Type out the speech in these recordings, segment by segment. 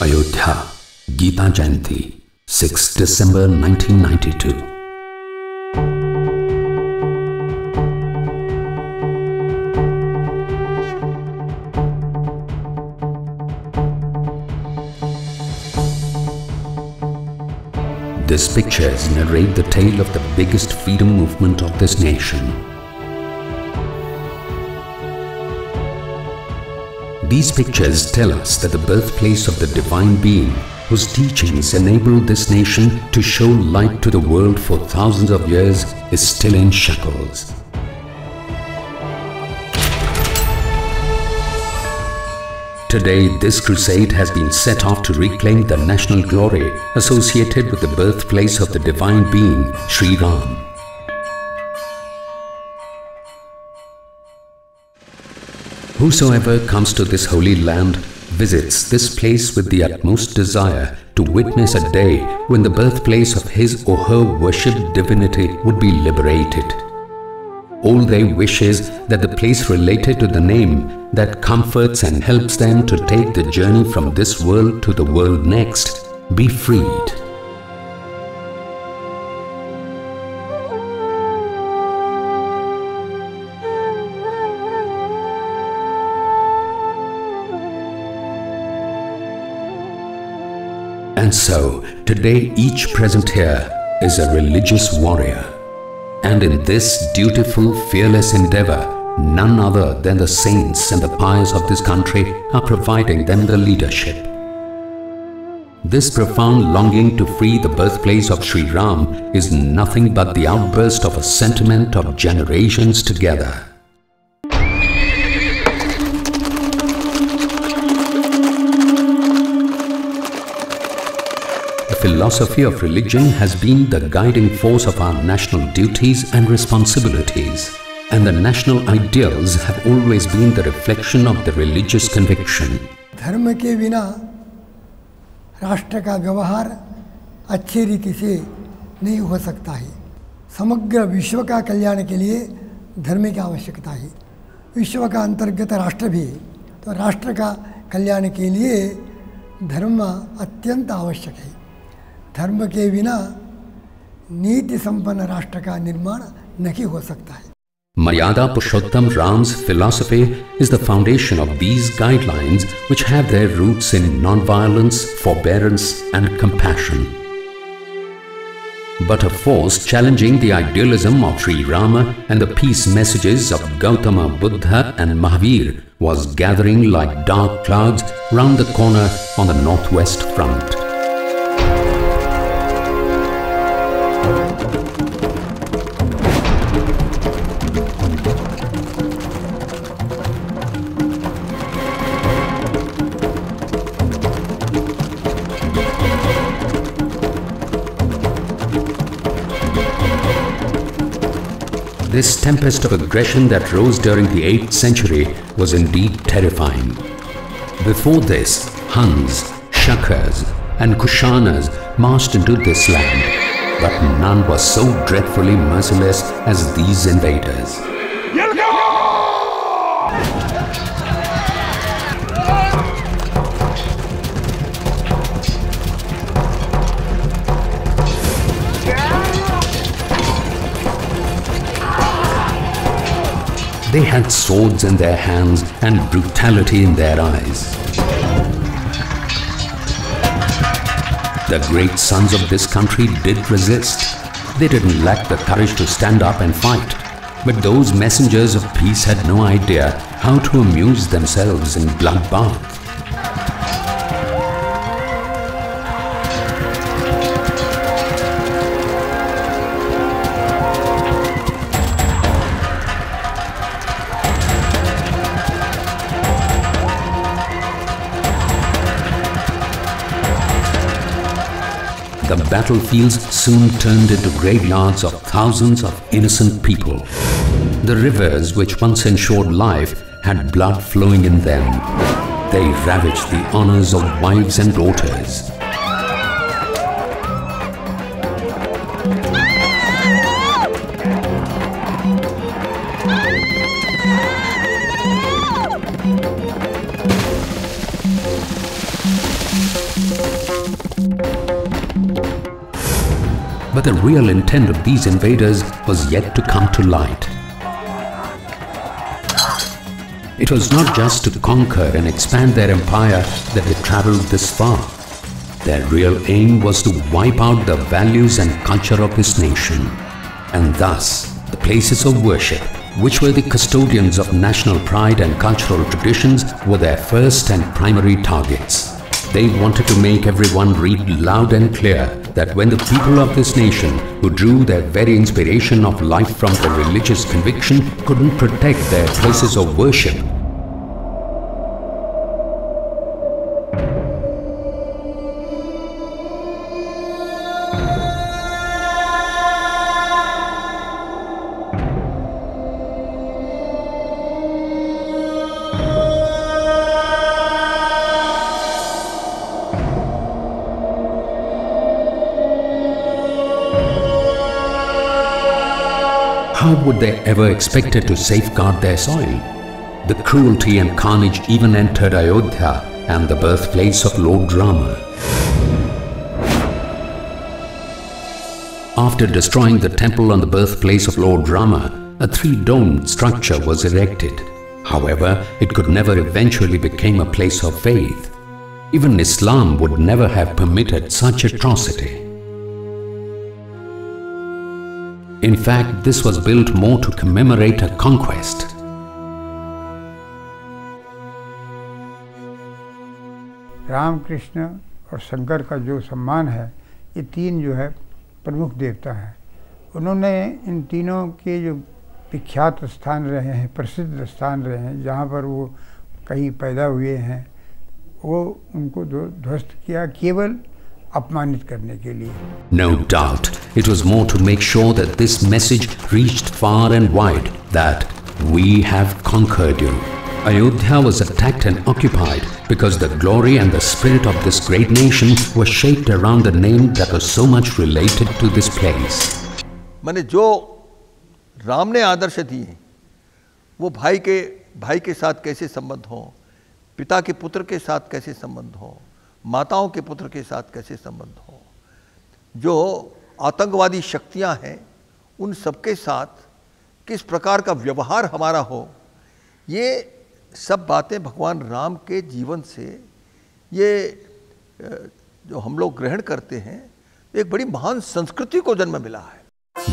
Ayodhya, Geeta Jayanti, 6 December 1992. These pictures narrate the tale of the biggest freedom movement of this nation. These pictures tell us that the birthplace of the Divine Being, whose teachings enabled this nation to show light to the world for thousands of years, is still in shackles. Today, this crusade has been set off to reclaim the national glory associated with the birthplace of the Divine Being, Sri Ram. Whosoever comes to this holy land visits this place with the utmost desire to witness a day when the birthplace of his or her worshipped divinity would be liberated. All they wish is that the place related to the name that comforts and helps them to take the journey from this world to the world next be freed. And so, today each present here is a religious warrior. And in this dutiful, fearless endeavor, none other than the saints and the pious of this country are providing them the leadership. This profound longing to free the birthplace of Sri Ram is nothing but the outburst of a sentiment of generations together. The philosophy of religion has been the guiding force of our national duties and responsibilities, and the national ideals have always been the reflection of the religious conviction. धर्म के बिना राष्ट्र का व्यवहार अच्छी रीति से नहीं हो सकता है। समग्र विश्व का कल्याण के लिए धर्म की आवश्यकता है। विश्व का अंतर्गत राष्ट्र भी है, तो राष्ट्र का कल्याण के लिए धर्म अत्यंत आवश्यक है। धर्म के बिना नीति संपन्न राष्ट्र का निर्माण नहीं हो सकता है। Maryada Purushottam Ram's philosophy is the foundation of these guidelines, which have their roots in non-violence, forbearance and compassion. But a force challenging the idealism of Sri Rama and the peace messages of Gautama Buddha and Mahavir was gathering like dark clouds round the corner on the northwest front. This tempest of aggression that rose during the 8th century was indeed terrifying. Before this, Huns, Shakas and Kushanas marched into this land, but none was so dreadfully merciless as these invaders. They had swords in their hands and brutality in their eyes. The great sons of this country did resist. They didn't lack the courage to stand up and fight. But those messengers of peace had no idea how to amuse themselves in bloodbath. The battlefields soon turned into graveyards of thousands of innocent people. The rivers which once ensured life had blood flowing in them. They ravaged the honors of wives and daughters. But the real intent of these invaders was yet to come to light. It was not just to conquer and expand their empire that they traveled this far. Their real aim was to wipe out the values and culture of this nation. And thus, the places of worship, which were the custodians of national pride and cultural traditions, were their first and primary targets. They wanted to make everyone read loud and clear that when the people of this nation, who drew their very inspiration of life from their religious conviction, couldn't protect their places of worship, how would they ever expect to safeguard their soil? The cruelty and carnage even entered Ayodhya and the birthplace of Lord Rama. After destroying the temple on the birthplace of Lord Rama, a three-domed structure was erected. However, it could never eventually become a place of faith. Even Islam would never have permitted such atrocity. In fact, this was built more to commemorate a conquest. Ram, Krishna और शंकर का जो सम्मान है, ये तीन जो है प्रमुख देवता हैं। उन्होंने इन तीनों के जो विख्यात स्थान रहे हैं, प्रसिद्ध स्थान रहे हैं, जहाँ पर वो कहीं पैदा हुए हैं, वो उनको ध्वस्त किया केवल अपमानित करने के लिए। No doubt, it was more to make sure that this message reached far and wide that we have conquered you. Ayodhya was attacked and occupied because the glory and the spirit of this great nation were shaped around the name that was so much related to this place. माने जो राम ने आदर्श दिए, वो भाई के साथ कैसे संबंध हो, पिता के पुत्र के साथ कैसे संबंध हो, माताओं के पुत्र के साथ कैसे संबंध हो, जो आतंकवादी शक्तियां हैं उन सबके साथ किस प्रकार का व्यवहार हमारा हो, ये सब बातें भगवान राम के जीवन से ये जो हम लोग ग्रहण करते हैं, एक बड़ी महान संस्कृति को जन्म मिला है।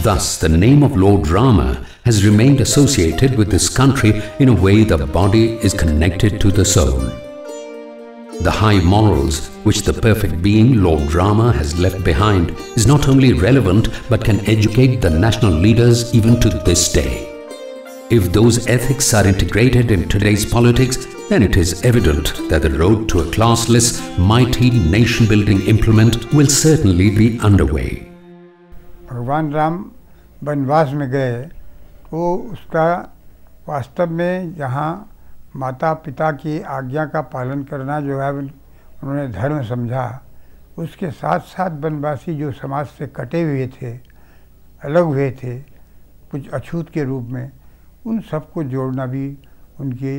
Thus, the name of Lord Rama has remained associated with this country in a way the body is connected to the soul. The high morals which the perfect being Lord Rama has left behind is not only relevant but can educate the national leaders even to this day. If those ethics are integrated in today's politics, then it is evident that the road to a classless, mighty nation-building implement will certainly be underway. भगवान राम वनवास में गए तो उसका वास्तव में जहाँ माता पिता की आज्ञा का पालन करना जो है उन्होंने धर्म समझा, उसके साथ साथ वनवासी जो समाज से कटे हुए थे, अलग हुए थे कुछ अछूत के रूप में, उन सबको जोड़ना भी उनके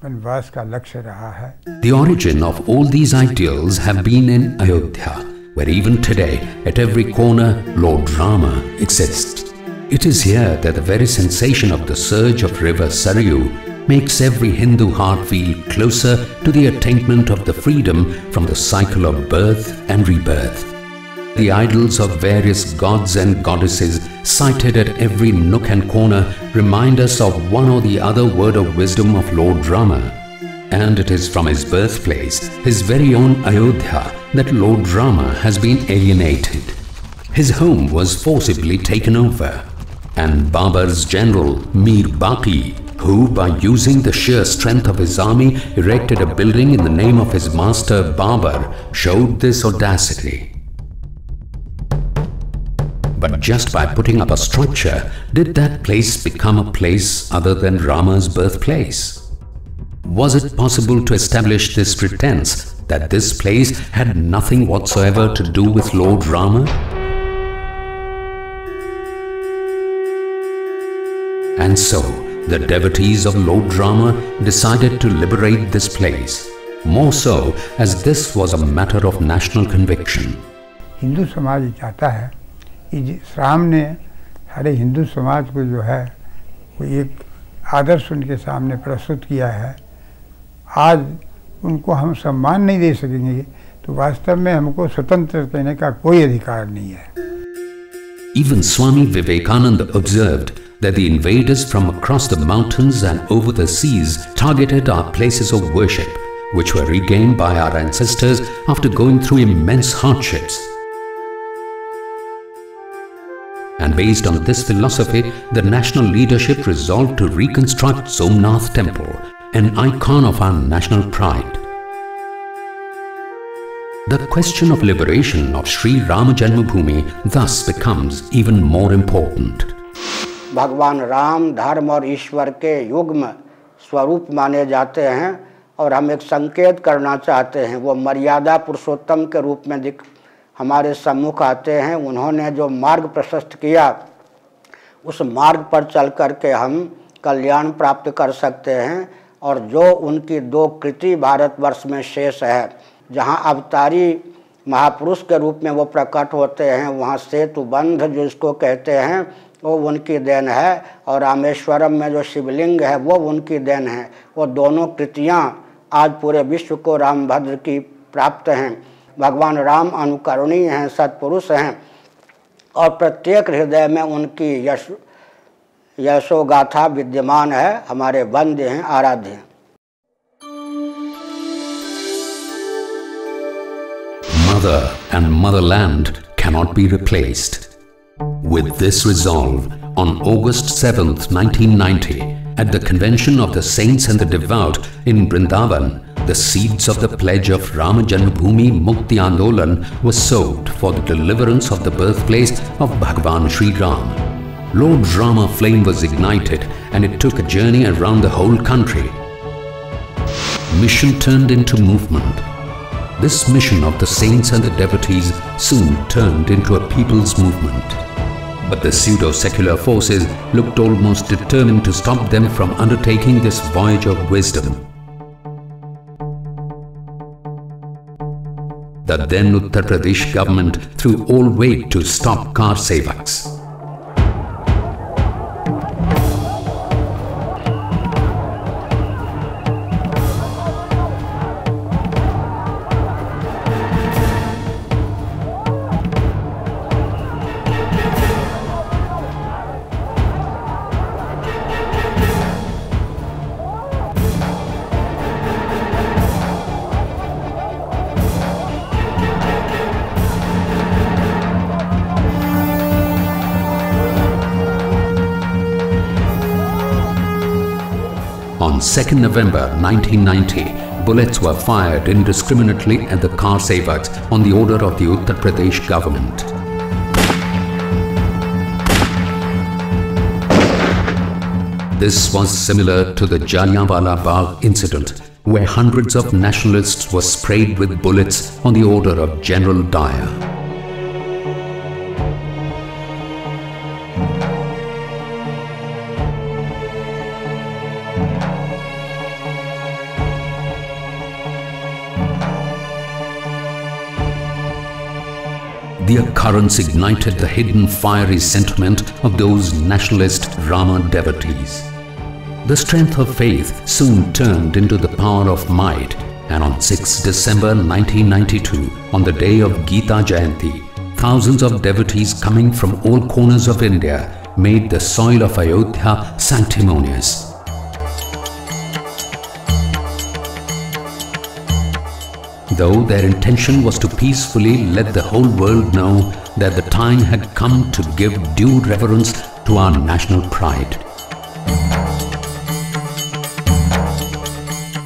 वनवास का लक्ष्य रहा है। The origin of all these ideals have been in Ayodhya, where even today, at every corner, Lord Rama exists. It is here that the very sensation of the surge of river Saryu makes every Hindu heart feel closer to the attainment of the freedom from the cycle of birth and rebirth. The idols of various gods and goddesses sighted at every nook and corner remind us of one or the other word of wisdom of Lord Rama. And it is from his birthplace, his very own Ayodhya, that Lord Rama has been alienated. His home was forcibly taken over, and Babar's general Mir Baqi, who by using the sheer strength of his army erected a building in the name of his master Babar, showed this audacity. But just by putting up a structure, did that place become a place other than Rama's birthplace? Was it possible to establish this pretense that this place had nothing whatsoever to do with Lord Rama? And so, the devotees of Lord Rama decided to liberate this place, more so as this was a matter of national conviction. Hindu समाज चाहता है कि राम ने सारे हिंदू समाज को जो है वो एक आदर्श उनके सामने प्रस्तुत किया है। आज उनको हम सम्मान नहीं दे सकेंगे तो वास्तव में हमको स्वतंत्र कहने का कोई अधिकार नहीं है। Even Swami Vivekananda observed that the invaders from across the mountains and over the seas targeted our places of worship, which were regained by our ancestors after going through immense hardships. And based on this philosophy, the national leadership resolved to reconstruct Somnath Temple, an icon of our national pride. The question of liberation of Sri Rama Janmabhoomi thus becomes even more important. भगवान राम धर्म और ईश्वर के युग्म स्वरूप माने जाते हैं और हम एक संकेत करना चाहते हैं। वो मर्यादा पुरुषोत्तम के रूप में हमारे सम्मुख आते हैं। उन्होंने जो मार्ग प्रशस्त किया उस मार्ग पर चल कर के हम कल्याण प्राप्त कर सकते हैं। और जो उनकी दो कृति भारतवर्ष में शेष है, जहाँ अवतारी महापुरुष के रूप में वो प्रकट होते हैं, वहाँ सेतु बंध जो इसको कहते हैं वो उनकी देन है, और रामेश्वरम में जो शिवलिंग है वो उनकी देन है। वो दोनों कृतियाँ आज पूरे विश्व को रामभद्र की प्राप्त हैं। भगवान राम अनुकरणीय हैं, सत्पुरुष हैं और प्रत्येक हृदय में उनकी यशोगाथा विद्यमान है। हमारे वंद्य हैं, आराध्य हैं। Mother and motherland cannot be replaced. With this resolve, on August 7th, 1990, at the Convention of the Saints and the Devout in Vrindavan, the seeds of the pledge of Rama Janmabhoomi Mukti Andolan were sowed for the deliverance of the birthplace of Bhagavan Sri Ram. Lord Rama flame was ignited and it took a journey around the whole country. Mission turned into movement. This mission of the saints and the devotees soon turned into a people's movement. But the pseudo-secular forces looked almost determined to stop them from undertaking this voyage of wisdom. The then Uttar Pradesh government threw all weight to stop car sevaks. On 2nd November 1990, bullets were fired indiscriminately at the car sevaks on the order of the Uttar Pradesh government. This was similar to the Jallianwala Bagh incident, where hundreds of nationalists were sprayed with bullets on the order of General Dyer. The occurrence ignited the hidden fiery sentiment of those nationalist Rama devotees. The strength of faith soon turned into the power of might, and on 6 December 1992, on the day of Gita Jayanti, thousands of devotees coming from all corners of India made the soil of Ayodhya sanctimonious. Though their intention was to peacefully let the whole world know that the time had come to give due reverence to our national pride.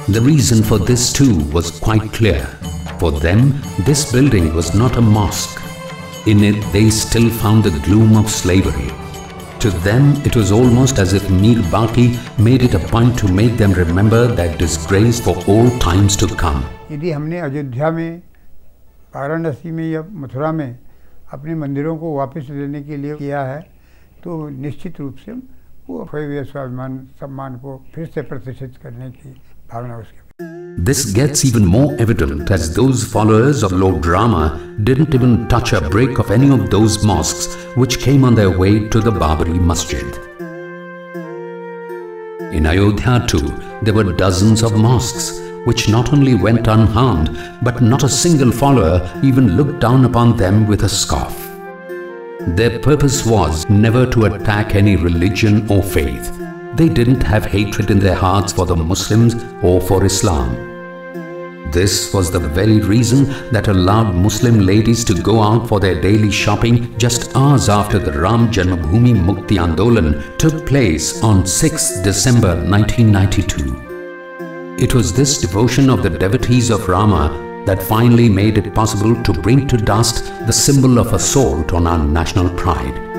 The reason for this too was quite clear. For them, this building was not a mosque. In it, they still found the gloom of slavery. To them, it was almost as if Mir Baqi made it a point to make them remember that disgrace for all times to come. यदि हमने अयोध्या में, वाराणसी में या मथुरा में अपने मंदिरों को वापस लेने के लिए किया है, तो निश्चित रूप से वो खोए हुए स्वाभिमान सम्मान को फिर से प्रतिष्ठित करने की भावना उसके This gets even more evident as those followers of Lord Rama didn't even touch a brick of any of those mosques which came on their way to the Babri Masjid. In Ayodhya too, there were dozens of mosques which not only went unharmed, but not a single follower even looked down upon them with a scoff. Their purpose was never to attack any religion or faith. They didn't have hatred in their hearts for the Muslims or for Islam. This was the very reason that allowed Muslim ladies to go out for their daily shopping just hours after the Ram Janmabhoomi Mukti Andolan took place on 6 December 1992. It was this devotion of the devotees of Rama that finally made it possible to bring to dust the symbol of assault on our national pride.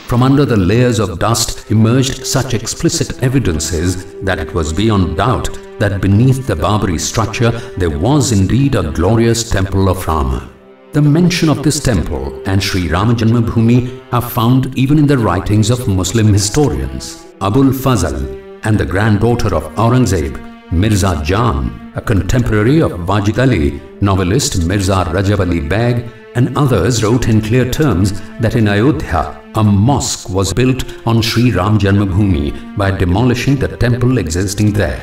From under the layers of dust emerged such explicit evidences that it was beyond doubt that beneath the Babri structure there was indeed a glorious temple of Rama. The mention of this temple and Sri Rama Janmabhoomi are found even in the writings of Muslim historians. Abul Fazl and the granddaughter of Aurangzeb, Mirza Jan, a contemporary of Wajid Ali, novelist Mirza Rajab Ali Beg, and others wrote in clear terms that in Ayodhya, a mosque was built on Sri Ram Janmabhoomi by demolishing the temple existing there.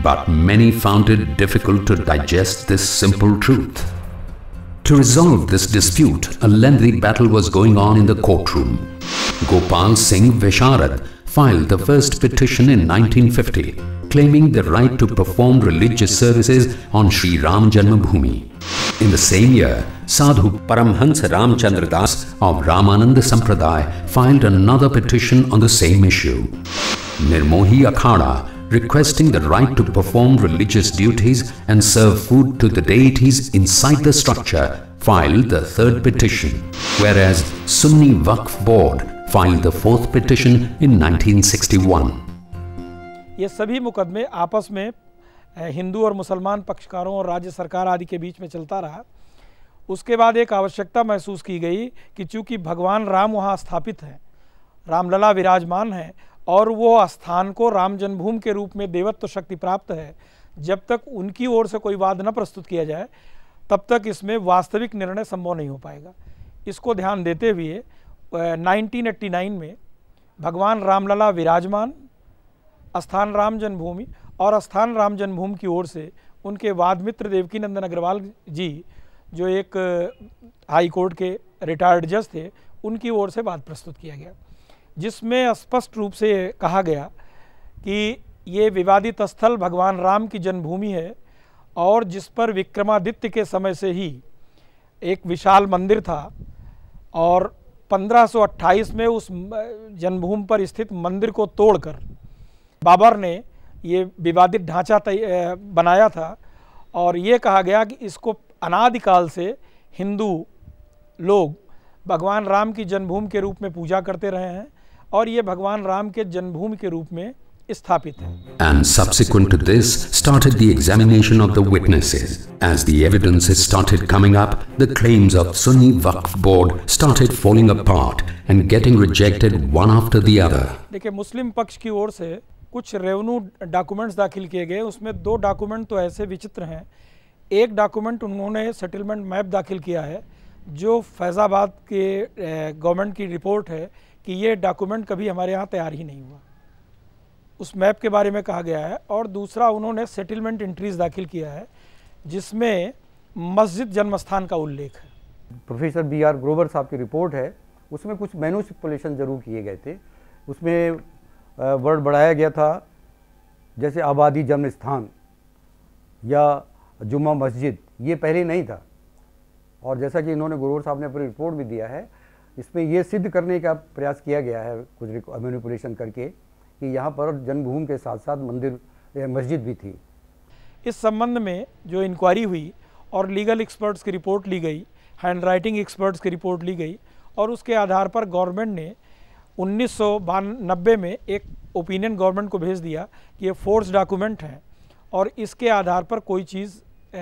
But many found it difficult to digest this simple truth. To resolve this dispute, a lengthy battle was going on in the courtroom. Gopal Singh Visharad filed the first petition in 1950, claiming the right to perform religious services on Sri Ram Janmabhoomi. In the same year, Sadhu Paramhans Ramchandra Das of Ramananda Sampradaya filed another petition on the same issue. Nirmohi Akhada, requesting the right to perform religious duties and serve food to the deities inside the structure, filed the third petition, whereas Sunni Waqf Board filed the fourth petition in 1961. ये सभी मुकदमे आपस में हिंदू और मुसलमान पक्षकारों और राज्य सरकार आदि के बीच में चलता रहा। उसके बाद एक आवश्यकता महसूस की गई कि चूंकि भगवान राम वहाँ स्थापित हैं, रामलला विराजमान हैं और वो स्थान को राम जन्मभूमि के रूप में देवत्व शक्ति प्राप्त है, जब तक उनकी ओर से कोई वाद न प्रस्तुत किया जाए तब तक इसमें वास्तविक निर्णय संभव नहीं हो पाएगा। इसको ध्यान देते हुए 1989 में भगवान रामलला विराजमान, स्थान राम जन्मभूमि और स्थान राम जन्मभूमि की ओर से उनके वाद मित्र देवकी नंदन अग्रवाल जी, जो एक हाई कोर्ट के रिटायर्ड जज थे, उनकी ओर से वाद प्रस्तुत किया गया, जिसमें स्पष्ट रूप से कहा गया कि ये विवादित स्थल भगवान राम की जन्मभूमि है और जिस पर विक्रमादित्य के समय से ही एक विशाल मंदिर था और 1528 में उस जन्मभूमि पर स्थित मंदिर को तोड़कर बाबर ने ये विवादित ढांचा बनाया था और ये कहा गया कि इसको अनादिकाल से हिंदू लोग भगवान राम की जन्मभूमि के रूप में पूजा करते रहे हैं और ये भगवान राम के जन्मभूमि के रूप में स्थापित है। And subsequent to this started the examination of the witnesses. As the evidences started coming up, the claims of Sunni Waqf Board started falling apart and getting rejected one after the other. देखिए, मुस्लिम पक्ष की ओर से कुछ revenue documents दाखिल किए गए, उसमें 2 document तो ऐसे विचित्र हैं। एक डॉक्यूमेंट उन्होंने सेटलमेंट मैप दाखिल किया है जो फैज़ाबाद के गवर्नमेंट की रिपोर्ट है कि ये डॉक्यूमेंट कभी हमारे यहाँ तैयार ही नहीं हुआ, उस मैप के बारे में कहा गया है। और दूसरा उन्होंने सेटलमेंट एंट्रीज दाखिल किया है जिसमें मस्जिद जन्मस्थान का उल्लेख है। Professor B.R. ग्रोवर साहब की रिपोर्ट है, उसमें कुछ मैनिपुलेशन ज़रूर किए गए थे। उसमें वर्ड बढ़ाया गया था जैसे आबादी जन्म स्थान या जुम्मा मस्जिद, ये पहले नहीं था। और जैसा कि इन्होंने ग्रोवर साहब ने अपनी रिपोर्ट भी दिया है, इसमें ये सिद्ध करने का प्रयास किया गया है कुछ मैनिपुलेशन करके कि यहाँ पर जन्मभूमि के साथ साथ मंदिर या मस्जिद भी थी। इस संबंध में जो इंक्वायरी हुई और लीगल एक्सपर्ट्स की रिपोर्ट ली गई, हैंड राइटिंग एक्सपर्ट्स की रिपोर्ट ली गई और उसके आधार पर गवर्नमेंट ने 1992 में एक ओपिनियन गवर्नमेंट को भेज दिया कि ये फोर्स डॉक्यूमेंट है और इसके आधार पर कोई चीज़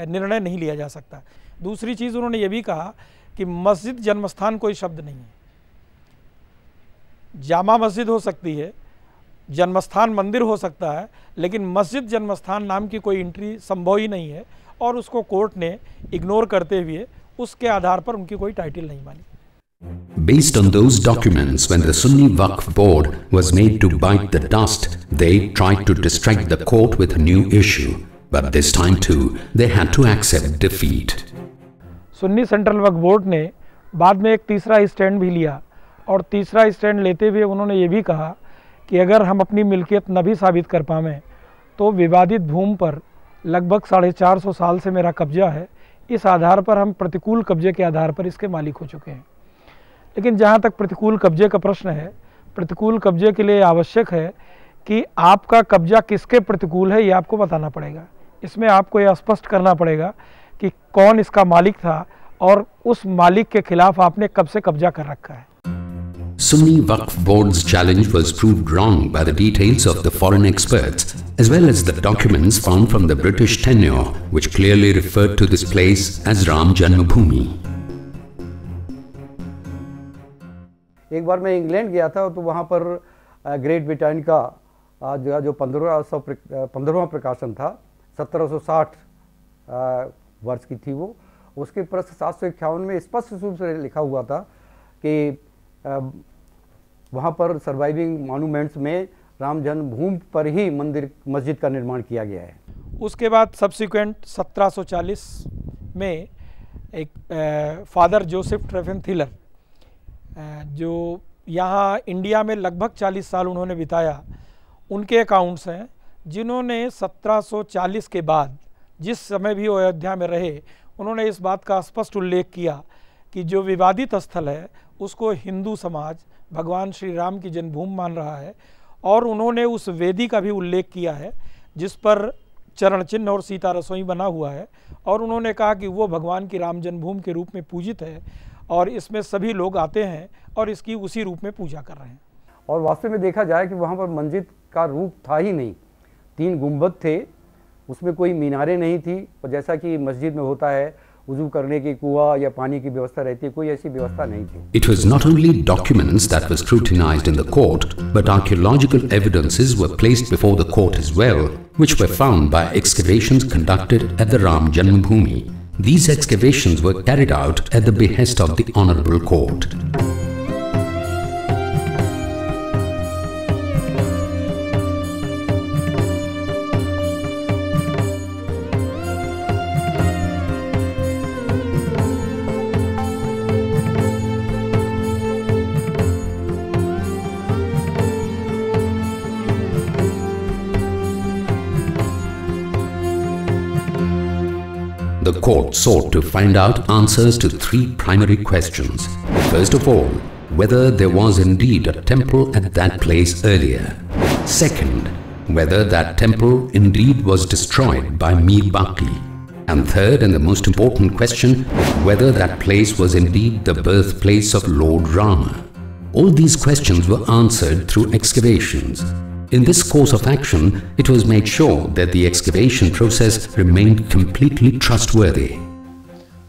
निर्णय नहीं लिया जा सकता। दूसरी चीज़ उन्होंने ये भी कहा कि मस्जिद जन्मस्थान कोई शब्द नहीं है। जामा मस्जिद हो सकती है, जन्मस्थान मंदिर हो सकता है, लेकिन मस्जिद जन्मस्थान नाम की कोई एंट्री संभव ही नहीं है और उसको कोर्ट ने इग्नोर करते हुए उसके आधार पर उनकी कोई टाइटल नहीं मानी। Based on those documents, when the Sunni Waqf Board was made to bite the dust, they tried to distract the court with a new issue, but this time too, they had to accept defeat. Sunni central Waqf board ने बाद में एक तीसरा stand भी लिया और तीसरा stand लेते हुए उन्होंने ये भी कहा कि अगर हम अपनी मिल्कियत न भी साबित कर पाएं तो विवादित भूमि पर लगभग 450 साल से मेरा कब्जा है, इस आधार पर हम प्रतिकूल कब्जे के आधार पर इसके मालिक हो चुके हैं। लेकिन जहाँ तक प्रतिकूल कब्जे का प्रश्न है, प्रतिकूल कब्जे के लिए आवश्यक है कि आपका कब्जा किसके प्रतिकूल है ये आपको बताना पड़ेगा। इसमें आपको यह स्पष्ट करना पड़ेगा कि कौन इसका मालिक था और उस मालिक के खिलाफ आपने कब से कब्जा कर रखा है। Sunni Waqf Board's challenge was proved wrong by the details of the foreign experts as well as the documents found from the British tenure which clearly referred to this place as Ram Janmabhoomi. एक बार मैं England गया था तो वहाँ पर great Britain का जो 15वां प्रकाशन था, 1760 वर्ष की थी वो, उसके पृष्ठ 751 में स्पष्ट रूप से लिखा हुआ था कि वहाँ पर सर्वाइविंग मॉन्यूमेंट्स में राम जन्मभूमि पर ही मस्जिद का निर्माण किया गया है। उसके बाद सब्सिक्वेंट 1740 में एक फादर जोसेफ ट्रेफेन थिलर, जो यहाँ इंडिया में लगभग 40 साल उन्होंने बिताया, उनके अकाउंट्स हैं जिन्होंने 1740 के बाद जिस समय भी अयोध्या में रहे, उन्होंने इस बात का स्पष्ट उल्लेख किया कि जो विवादित स्थल है उसको हिंदू समाज भगवान श्री राम की जन्मभूमि मान रहा है और उन्होंने उस वेदी का भी उल्लेख किया है जिस पर चरण चिन्ह और सीता रसोई बना हुआ है और उन्होंने कहा कि वो भगवान की राम जन्मभूमि के रूप में पूजित है और इसमें सभी लोग आते हैं और इसकी उसी रूप में पूजा कर रहे हैं। और वास्तव में देखा जाए कि वहाँ पर मस्जिद का रूप था ही नहीं, 3 गुंबद थे, उसमें कोई मीनारें नहीं थी और जैसा कि मस्जिद में होता है वुजू करने की कुआं या पानी की व्यवस्था रहती है, कोई ऐसी व्यवस्था नहीं थी। It was not only documents that were scrutinized in the court, but archaeological evidences were placed before the court as well, which were found by excavations conducted at the Ram Janmabhoomi. These excavations were carried out at the behest of the Honorable Court. The court sought to find out answers to 3 primary questions. First of all, whether there was indeed a temple at that place earlier. Second, whether that temple indeed was destroyed by Mir Baqi. And third, and the most important question, whether that place was indeed the birthplace of Lord Rama. All these questions were answered through excavations. In this course of action, it was made sure that the excavation process remained completely trustworthy.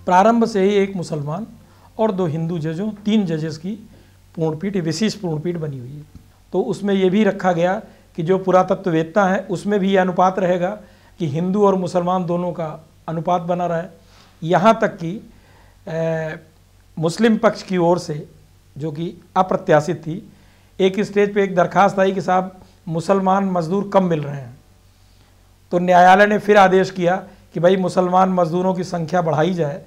प्रारंभ से ही एक मुसलमान और 2 हिंदू जजों, 3 जजेस की पूर्णपीठ, विशेष पूर्णपीठ बनी हुई है। तो उसमें यह भी रखा गया कि जो पुरातत्व वेत्ता है उसमें भी यह अनुपात रहेगा कि हिंदू और मुसलमान दोनों का अनुपात बना रहे। यहाँ तक कि मुस्लिम पक्ष की ओर से, जो कि अप्रत्याशित थी, एक स्टेज पे एक दरखास्त आई कि साहब मुसलमान मजदूर कम मिल रहे हैं, तो न्यायालय ने फिर आदेश किया कि भाई मुसलमान मजदूरों की संख्या बढ़ाई जाए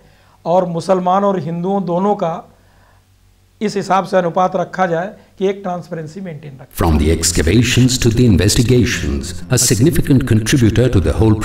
और मुसलमान और हिंदुओं दोनों का इस हिसाब से अनुपात रखा जाए कि एक ट्रांसपेरेंसी मेंटेन रखे। From the excavations to the investigations, a significant contributor to the whole